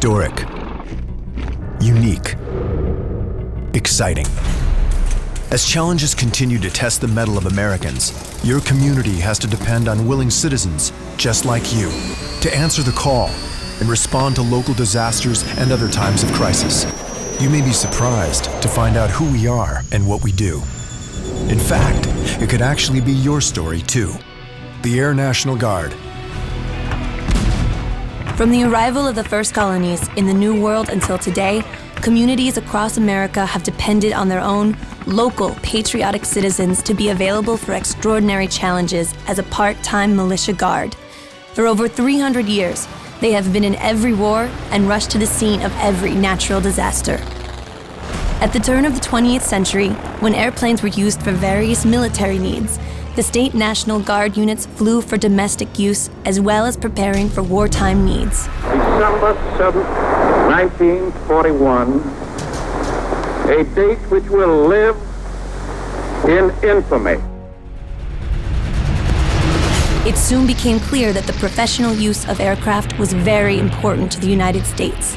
Historic. Unique. Exciting. As challenges continue to test the mettle of Americans, your community has to depend on willing citizens just like you to answer the call and respond to local disasters and other times of crisis. You may be surprised to find out who we are and what we do. In fact, it could actually be your story too. The Air National Guard. From the arrival of the first colonies in the New World until today, communities across America have depended on their own local patriotic citizens to be available for extraordinary challenges as a part-time militia guard. For over 300 years, they have been in every war and rushed to the scene of every natural disaster. At the turn of the 20th century, when airplanes were used for various military needs, the state National Guard units flew for domestic use as well as preparing for wartime needs. December 7th, 1941, a date which will live in infamy. It soon became clear that the professional use of aircraft was very important to the United States.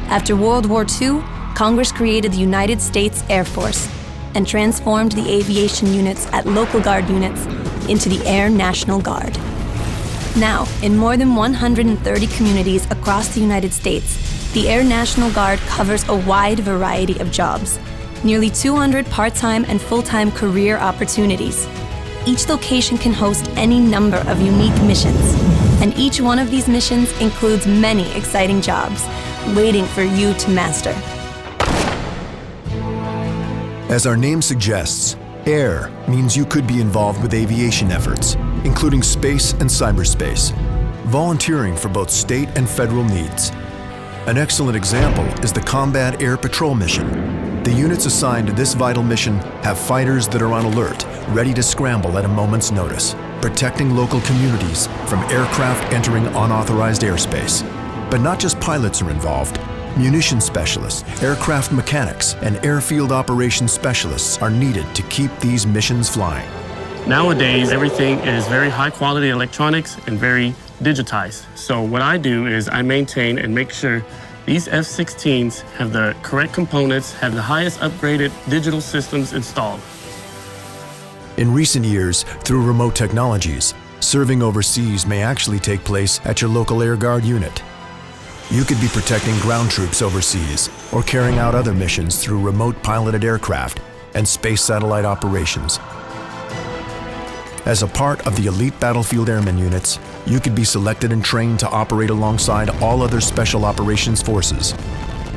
After World War II, Congress created the United States Air Force and transformed the aviation units at local guard units into the Air National Guard. Now, in more than 130 communities across the United States, the Air National Guard covers a wide variety of jobs, nearly 200 part-time and full-time career opportunities. Each location can host any number of unique missions, and each one of these missions includes many exciting jobs waiting for you to master. As our name suggests, air means you could be involved with aviation efforts, including space and cyberspace, volunteering for both state and federal needs. An excellent example is the Combat Air Patrol mission. The units assigned to this vital mission have fighters that are on alert, ready to scramble at a moment's notice, protecting local communities from aircraft entering unauthorized airspace. But not just pilots are involved. Munition specialists, aircraft mechanics, and airfield operations specialists are needed to keep these missions flying. Nowadays, everything is very high quality electronics and very digitized. So what I do is I maintain and make sure these F-16s have the correct components, have the highest upgraded digital systems installed. In recent years, through remote technologies, serving overseas may actually take place at your local Air Guard unit. You could be protecting ground troops overseas or carrying out other missions through remote piloted aircraft and space satellite operations. As a part of the elite battlefield airmen units, you could be selected and trained to operate alongside all other special operations forces.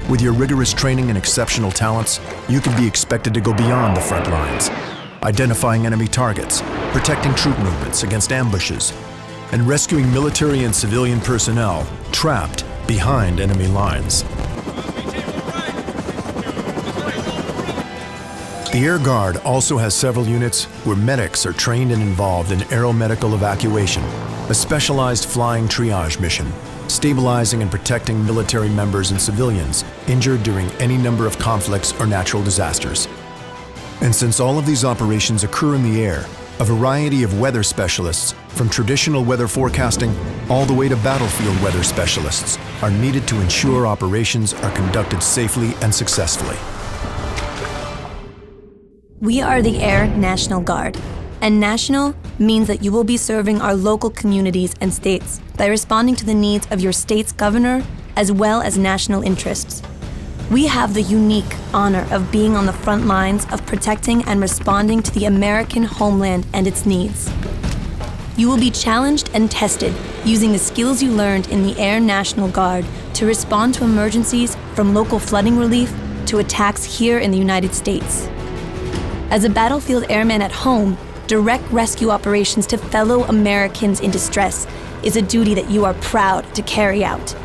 With your rigorous training and exceptional talents, you could be expected to go beyond the front lines, identifying enemy targets, protecting troop movements against ambushes, and rescuing military and civilian personnel trapped behind enemy lines. The Air Guard also has several units where medics are trained and involved in aeromedical evacuation, a specialized flying triage mission, stabilizing and protecting military members and civilians injured during any number of conflicts or natural disasters. And since all of these operations occur in the air, a variety of weather specialists, from traditional weather forecasting all the way to battlefield weather specialists, are needed to ensure operations are conducted safely and successfully. We are the Air National Guard, and national means that you will be serving our local communities and states by responding to the needs of your state's governor as well as national interests. We have the unique honor of being on the front lines of protecting and responding to the American homeland and its needs. You will be challenged and tested using the skills you learned in the Air National Guard to respond to emergencies from local flooding relief to attacks here in the United States. As a battlefield airman at home, direct rescue operations to fellow Americans in distress is a duty that you are proud to carry out,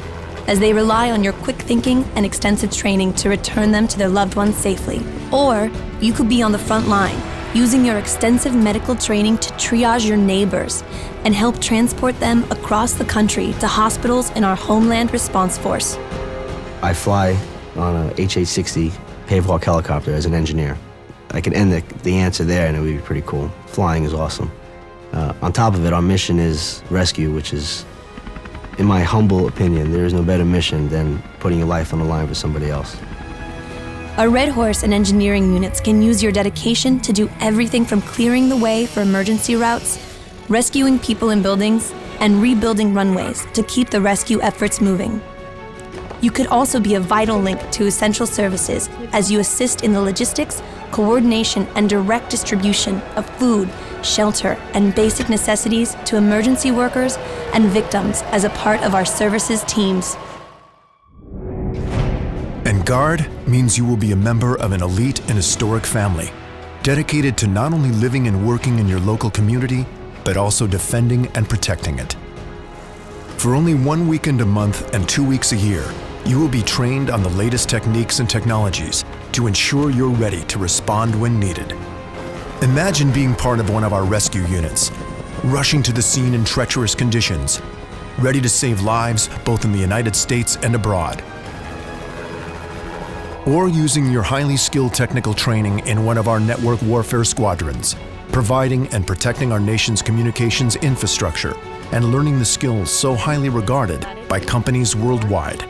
as they rely on your quick thinking and extensive training to return them to their loved ones safely. Or you could be on the front line, using your extensive medical training to triage your neighbors and help transport them across the country to hospitals in our Homeland Response Force. I fly on a HH-60 Pavewalk helicopter as an engineer. I could end the answer there and it would be pretty cool. Flying is awesome. On top of it, our mission is rescue, which is In my humble opinion, there is no better mission than putting your life on the line for somebody else. Our Red Horse and engineering units can use your dedication to do everything from clearing the way for emergency routes, rescuing people in buildings, and rebuilding runways to keep the rescue efforts moving. You could also be a vital link to essential services as you assist in the logistics, coordination, and direct distribution of food, shelter, and basic necessities to emergency workers and victims as a part of our services teams. And Guard means you will be a member of an elite and historic family, dedicated to not only living and working in your local community, but also defending and protecting it. For only 1 weekend a month and 2 weeks a year, you will be trained on the latest techniques and technologies to ensure you're ready to respond when needed. Imagine being part of one of our rescue units, rushing to the scene in treacherous conditions, ready to save lives both in the United States and abroad. Or using your highly skilled technical training in one of our network warfare squadrons, providing and protecting our nation's communications infrastructure and learning the skills so highly regarded by companies worldwide.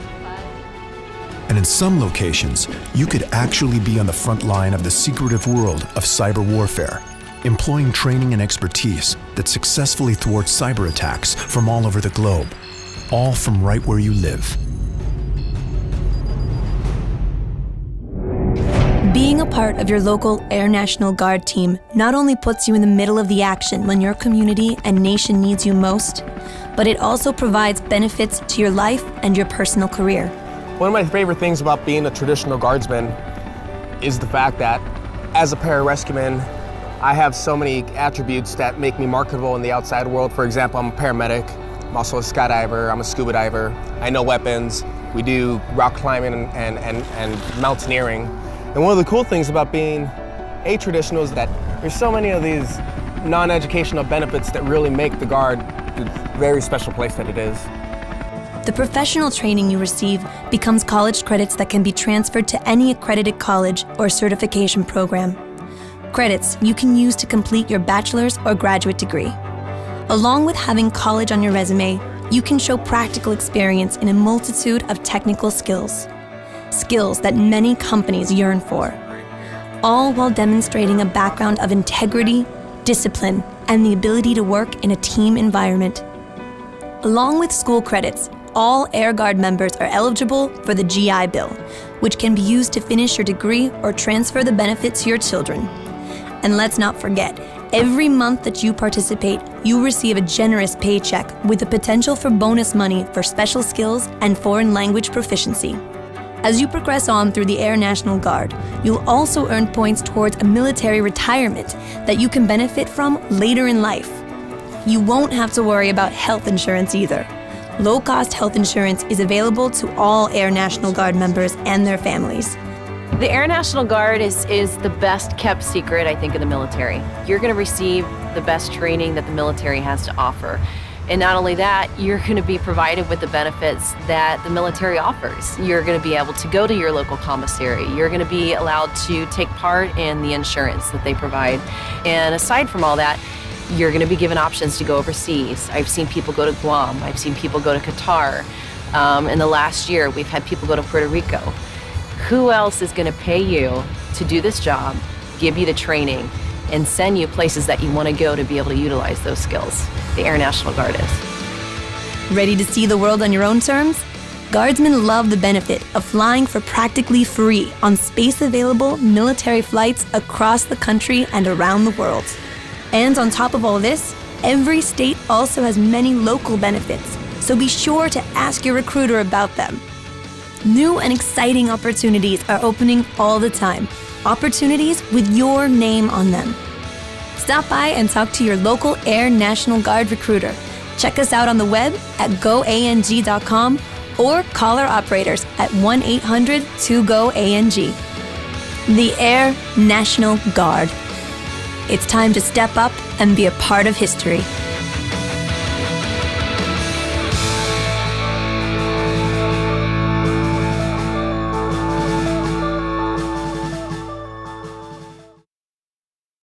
And in some locations, you could actually be on the front line of the secretive world of cyber warfare, employing training and expertise that successfully thwarts cyber attacks from all over the globe, all from right where you live. Being a part of your local Air National Guard team not only puts you in the middle of the action when your community and nation needs you most, but it also provides benefits to your life and your personal career. One of my favorite things about being a traditional guardsman is the fact that as a pararescueman, I have so many attributes that make me marketable in the outside world. For example, I'm a paramedic, I'm also a skydiver, I'm a scuba diver, I know weapons, we do rock climbing and mountaineering. And one of the cool things about being a traditional is that there's so many of these non-educational benefits that really make the Guard the very special place that it is. The professional training you receive becomes college credits that can be transferred to any accredited college or certification program. Credits you can use to complete your bachelor's or graduate degree. Along with having college on your resume, you can show practical experience in a multitude of technical skills. Skills that many companies yearn for, all while demonstrating a background of integrity, discipline, and the ability to work in a team environment. Along with school credits, all Air Guard members are eligible for the GI Bill, which can be used to finish your degree or transfer the benefit to your children. And let's not forget, every month that you participate, you receive a generous paycheck with the potential for bonus money for special skills and foreign language proficiency. As you progress on through the Air National Guard, you'll also earn points towards a military retirement that you can benefit from later in life. You won't have to worry about health insurance either. Low-cost health insurance is available to all Air National Guard members and their families. The Air National Guard is the best kept secret, I think, in the military. You're going to receive the best training that the military has to offer. And not only that, you're going to be provided with the benefits that the military offers. You're going to be able to go to your local commissary. You're going to be allowed to take part in the insurance that they provide. And aside from all that, you're going to be given options to go overseas. I've seen people go to Guam. I've seen people go to Qatar. In the last year, we've had people go to Puerto Rico. Who else is going to pay you to do this job, give you the training, and send you places that you want to go to be able to utilize those skills? The Air National Guard is. Ready to see the world on your own terms? Guardsmen love the benefit of flying for practically free on space-available military flights across the country and around the world. And on top of all this, every state also has many local benefits, so be sure to ask your recruiter about them. New and exciting opportunities are opening all the time. Opportunities with your name on them. Stop by and talk to your local Air National Guard recruiter. Check us out on the web at goang.com or call our operators at 1-800-2-GO-ANG. The Air National Guard. It's time to step up and be a part of history.